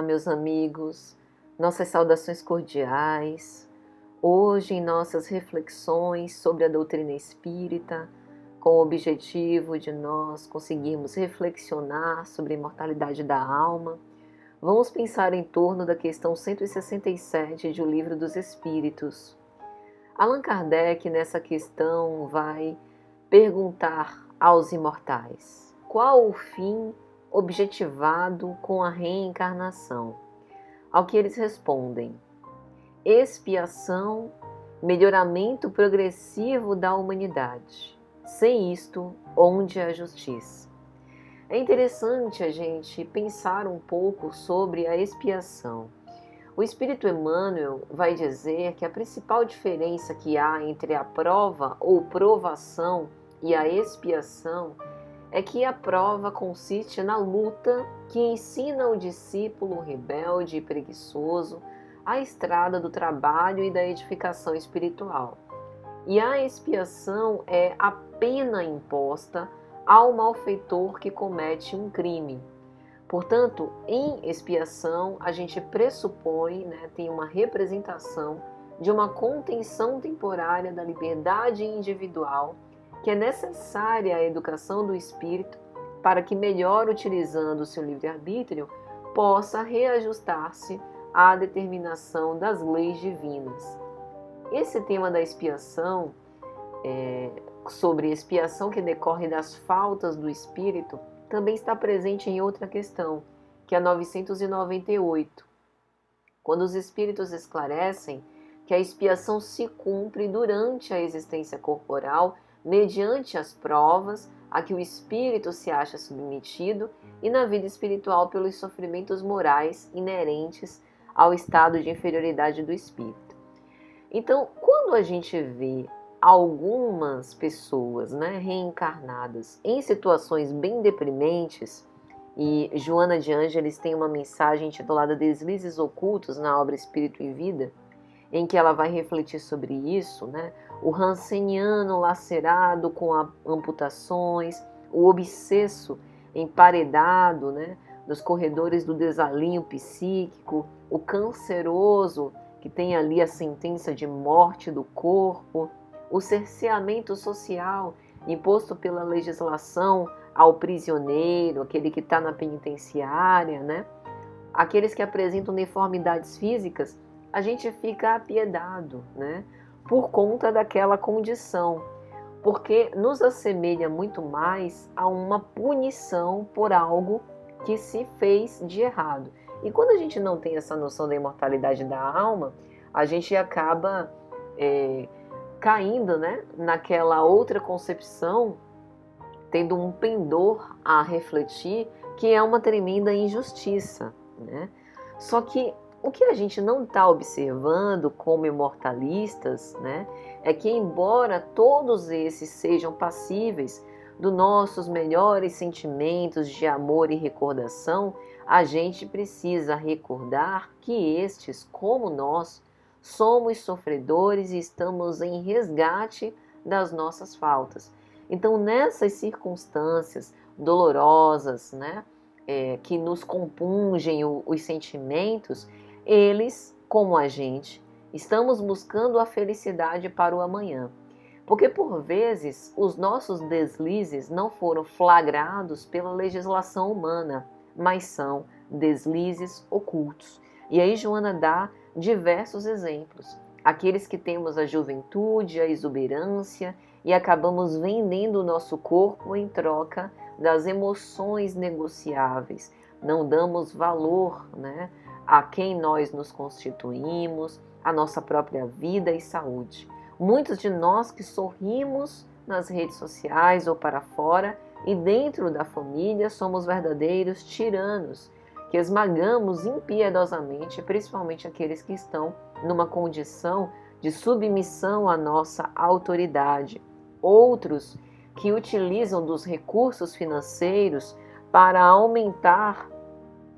meus amigos, nossas saudações cordiais. Hoje, em nossas reflexões sobre a doutrina espírita, com o objetivo de nós conseguirmos reflexionar sobre a imortalidade da alma, vamos pensar em torno da questão 167 de O Livro dos Espíritos. Allan Kardec, nessa questão, vai perguntar aos imortais: qual o fim objetivado com a reencarnação? Ao que eles respondem: expiação, melhoramento progressivo da humanidade. Sem isto, onde a justiça? É interessante a gente pensar um pouco sobre a expiação. O Espírito Emmanuel vai dizer que a principal diferença que há entre a prova ou provação e a expiação é que a prova consiste na luta que ensina o discípulo rebelde e preguiçoso a estrada do trabalho e da edificação espiritual. E a expiação é a pena imposta ao malfeitor que comete um crime. Portanto, em expiação, a gente pressupõe, tem uma representação de uma contenção temporária da liberdade individual que é necessária à educação do espírito para que, melhor utilizando o seu livre-arbítrio, possa reajustar-se à determinação das leis divinas. Esse tema da expiação, sobre expiação que decorre das faltas do espírito, também está presente em outra questão, que é a 998, quando os espíritos esclarecem que a expiação se cumpre durante a existência corporal, mediante as provas a que o espírito se acha submetido, e na vida espiritual pelos sofrimentos morais inerentes ao estado de inferioridade do espírito. Então, quando a gente vê algumas pessoas, reencarnadas em situações bem deprimentes, e Joana de Ângeles tem uma mensagem intitulada Deslizes Ocultos na obra Espírito e Vida, em que ela vai refletir sobre isso, o ranceniano lacerado com amputações, o obsesso emparedado, nos corredores do desalinho psíquico, o canceroso que tem ali a sentença de morte do corpo, o cerceamento social imposto pela legislação ao prisioneiro, aquele que está na penitenciária, aqueles que apresentam deformidades físicas, a gente fica apiedado, por conta daquela condição, porque nos assemelha muito mais a uma punição por algo que se fez de errado. E quando a gente não tem essa noção da imortalidade da alma, a gente acaba caindo, naquela outra concepção, tendo um pendor a refletir, que é uma tremenda injustiça. Só que o que a gente não está observando como imortalistas, é que, embora todos esses sejam passíveis dos nossos melhores sentimentos de amor e recordação, a gente precisa recordar que estes, como nós, somos sofredores e estamos em resgate das nossas faltas. Então, nessas circunstâncias dolorosas, que nos compungem os sentimentos, eles, como a gente, estamos buscando a felicidade para o amanhã. Porque, por vezes, os nossos deslizes não foram flagrados pela legislação humana, mas são deslizes ocultos. E aí Joana dá diversos exemplos. Aqueles que temos a juventude, a exuberância e acabamos vendendo o nosso corpo em troca das emoções negociáveis. Não damos valor, a quem nós nos constituímos, a nossa própria vida e saúde. Muitos de nós que sorrimos nas redes sociais ou para fora e dentro da família somos verdadeiros tiranos, que esmagamos impiedosamente, principalmente aqueles que estão numa condição de submissão à nossa autoridade. Outros que utilizam dos recursos financeiros para aumentar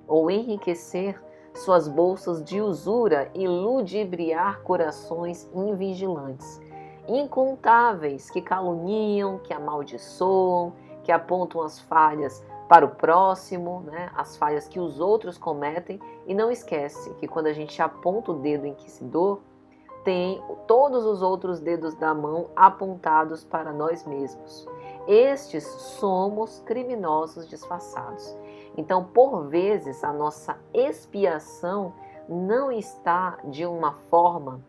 ou enriquecer suas bolsas de usura e ludibriar corações invigilantes. Incontáveis que caluniam, que amaldiçoam, que apontam as falhas para o próximo, né? As falhas que os outros cometem, e não esquece que quando a gente aponta o dedo inquisidor, tem todos os outros dedos da mão apontados para nós mesmos. Estes somos criminosos disfarçados. Então, por vezes, a nossa expiação não está de uma forma,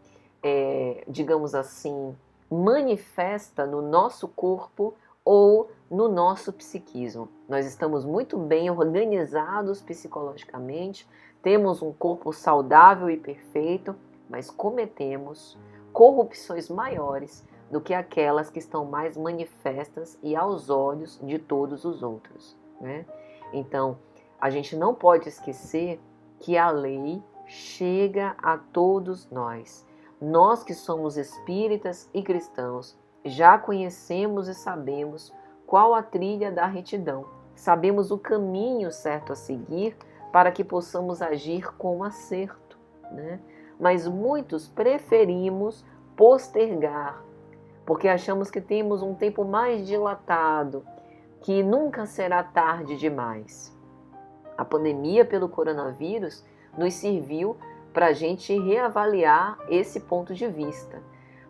digamos assim, manifesta no nosso corpo ou no nosso psiquismo. Nós estamos muito bem organizados psicologicamente, temos um corpo saudável e perfeito, mas cometemos corrupções maiores do que aquelas que estão mais manifestas e aos olhos de todos os outros, né? Então, a gente não pode esquecer que a lei chega a todos nós. Nós que somos espíritas e cristãos, já conhecemos e sabemos qual a trilha da retidão. Sabemos o caminho certo a seguir para que possamos agir com acerto, né? Mas muitos preferimos postergar, porque achamos que temos um tempo mais dilatado, que nunca será tarde demais. A pandemia pelo coronavírus nos serviu para a gente reavaliar esse ponto de vista,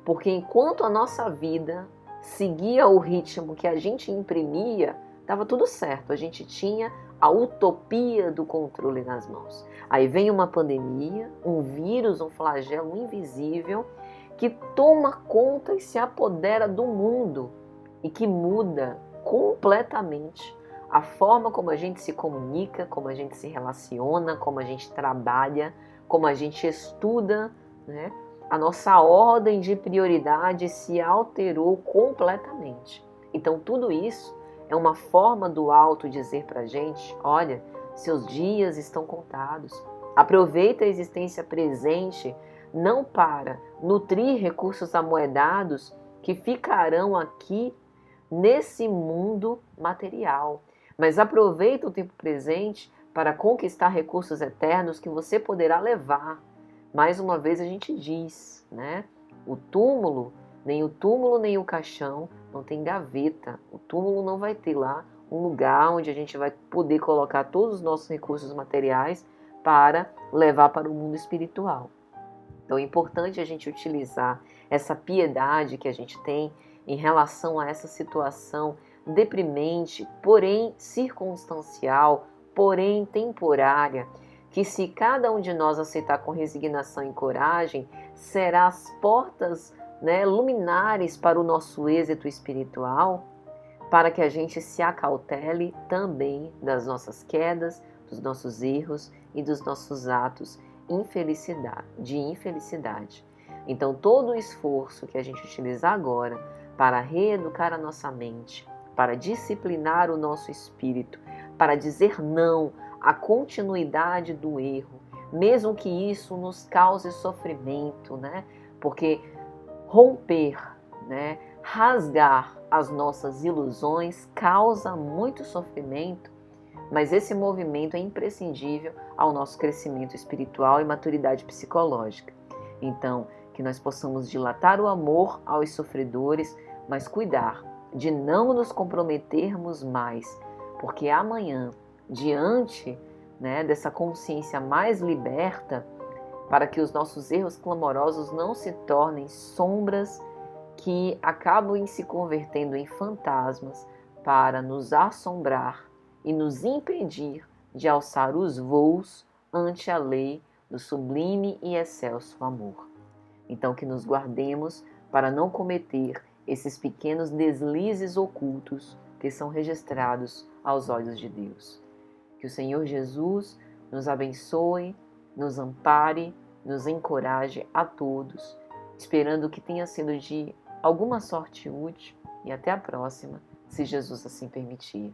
porque enquanto a nossa vida seguia o ritmo que a gente imprimia, estava tudo certo, a gente tinha a utopia do controle nas mãos. Aí vem uma pandemia, um vírus, um flagelo invisível que toma conta e se apodera do mundo e que muda completamente a forma como a gente se comunica, como a gente se relaciona, como a gente trabalha, como a gente estuda, né? A nossa ordem de prioridade se alterou completamente. Então tudo isso é uma forma do alto dizer pra gente, olha, seus dias estão contados. Aproveita a existência presente não para nutrir recursos amoedados que ficarão aqui nesse mundo material, mas aproveita o tempo presente para conquistar recursos eternos que você poderá levar. Mais uma vez a gente diz, né? O túmulo, nem o caixão não tem gaveta. O túmulo não vai ter lá um lugar onde a gente vai poder colocar todos os nossos recursos materiais para levar para o mundo espiritual. Então é importante a gente utilizar essa piedade que a gente tem em relação a essa situação deprimente, porém circunstancial, porém temporária, que se cada um de nós aceitar com resignação e coragem, será as portas, né, luminares para o nosso êxito espiritual, para que a gente se acautele também das nossas quedas, dos nossos erros e dos nossos atos de infelicidade. Então todo o esforço que a gente utilizar agora para reeducar a nossa mente, para disciplinar o nosso espírito, para dizer não à continuidade do erro, mesmo que isso nos cause sofrimento, né? Porque romper, né, rasgar as nossas ilusões causa muito sofrimento, mas esse movimento é imprescindível ao nosso crescimento espiritual e maturidade psicológica. Então, que nós possamos dilatar o amor aos sofredores, mas cuidar de não nos comprometermos mais, porque amanhã, diante, né, dessa consciência mais liberta, para que os nossos erros clamorosos não se tornem sombras que acabam se convertendo em fantasmas para nos assombrar e nos impedir de alçar os voos ante a lei do sublime e excelso amor. Então que nos guardemos para não cometer esses pequenos deslizes ocultos que são registrados aos olhos de Deus. Que o Senhor Jesus nos abençoe, nos ampare, nos encoraje a todos, esperando que tenha sido de alguma sorte útil, e até a próxima, se Jesus assim permitir.